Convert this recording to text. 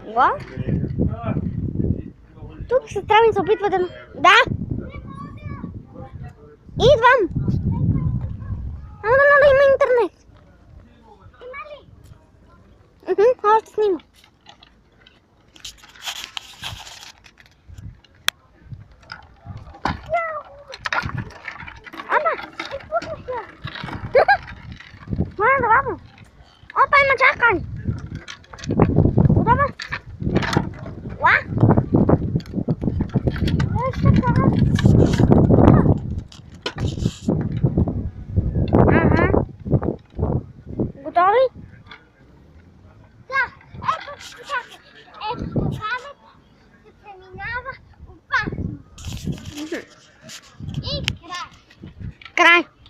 What? Тук сестра ми се опитва да... Да! Идвам! Ама да има интернет. Има ли? Още снима. Ама! Изпуснах я! Моля, браво! Опа, има чакай! Удобно? Ла? Ага. Готови? Да, ето чакай. Ето покажат, се преминава опасно. И край. Край.